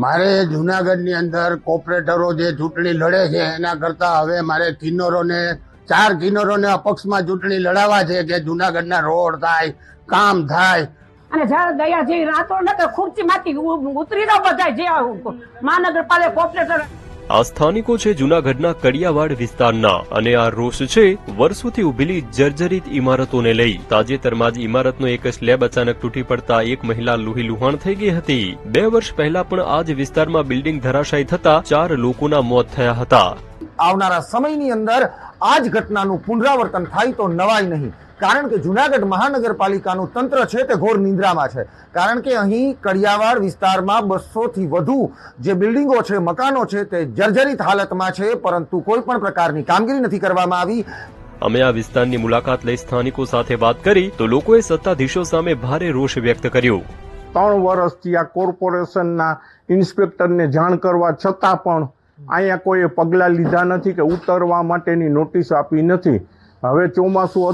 મારે જુનાગઢની અંદર કોર્પોરેટરો જે ચૂંટણી લડે છે એના કરતા હવે મારે કિન્નરોને 4 કિન્નરોને અપક્ષમાં ચૂંટણી લડાવવા છે કે જુનાગઢના રોડ થાય, કામ થાય. અને જયારે દયા જેવી રાતો ને કે ખુરશીમાંથી ઉતરી દો બધા જે મહાનગરપાલિકા કોર્પોરેટર. આ સ્થાનિકો છે જૂનાગઢના કડિયાવાડ વિસ્તારના અને આ રોષ છે વર્ષોથી ઉભેલી જર્જરિત ઇમારતોને લઈ. તાજેતરમાં જ ઇમારતનો એક સ્લેબ અચાનક તૂટી પડતા એક મહિલા લુહીલુહાણ થઈ ગઈ હતી. 2 વર્ષ પહેલા પણ આ જ વિસ્તારમાં બિલ્ડિંગ ધરાશાયી થતા 4 લોકોના મોત થયા હતા. આવનારા સમયની અંદર આ જ ઘટનાનું પુનરાવર્તન થાય તો નવાઈ નહીં, કારણ કે જુનાગઢ મહાનગરપાલિકાનું તંત્ર છે તે ઘોર નિંદ્રામાં છે. કારણ કે અહીં કડિયાવાડ વિસ્તારમાં 200 થી વધુ જે બિલ્ડિંગો છે, મકાનો છે તે જર્જરિત હાલતમાં છે, પરંતુ કોઈ પણ પ્રકારની કામગીરી નથી કરવામાં આવી. અમે આ વિસ્તારની મુલાકાત લઈ સ્થાનિકો સાથે વાત કરી તો લોકોએ સત્તાધીશો સામે ભારે રોષ વ્યક્ત કર્યો. 3 વર્ષથી આ કોર્પોરેશનના ઇન્સ્પેક્ટરને જાણ કરવા છતાં પણ અહીંયા કોઈ પગલાં લીધા નથી કે ઉતરવા માટેની નોટિસ આપી નથી. હવે ચોમાસું